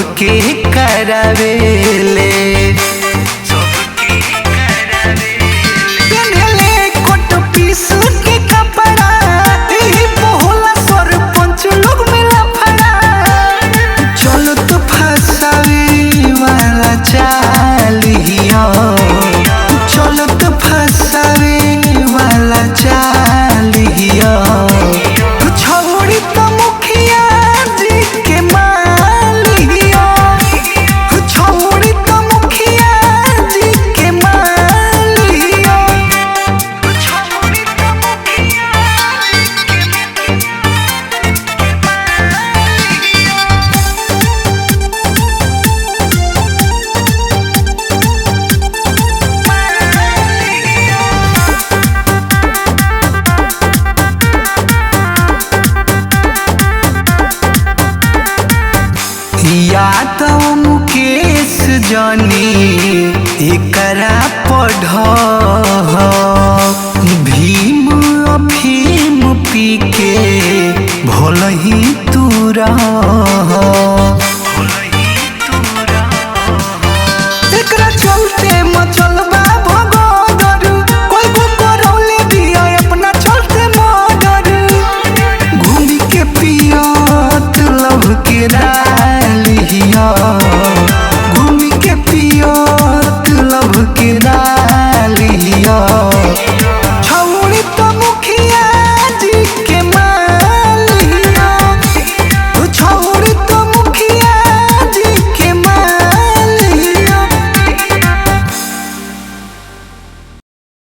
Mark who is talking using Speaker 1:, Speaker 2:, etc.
Speaker 1: सबके करावेले पेन्हले कोट पीस के कपड़ा एही बोला सरपंच लोग मिला फड़ा चलत फसावे वाला चालिया चलत फसावे वाला चालिया छोड़ी तो मुखिया जी के मालिया छोड़ी तो मुखिया जी के मालिया छोड़ी तो मुखिया या तो मुकेश जानी एकरा पढ़ भीम अफीम पी के भोल ही तू रह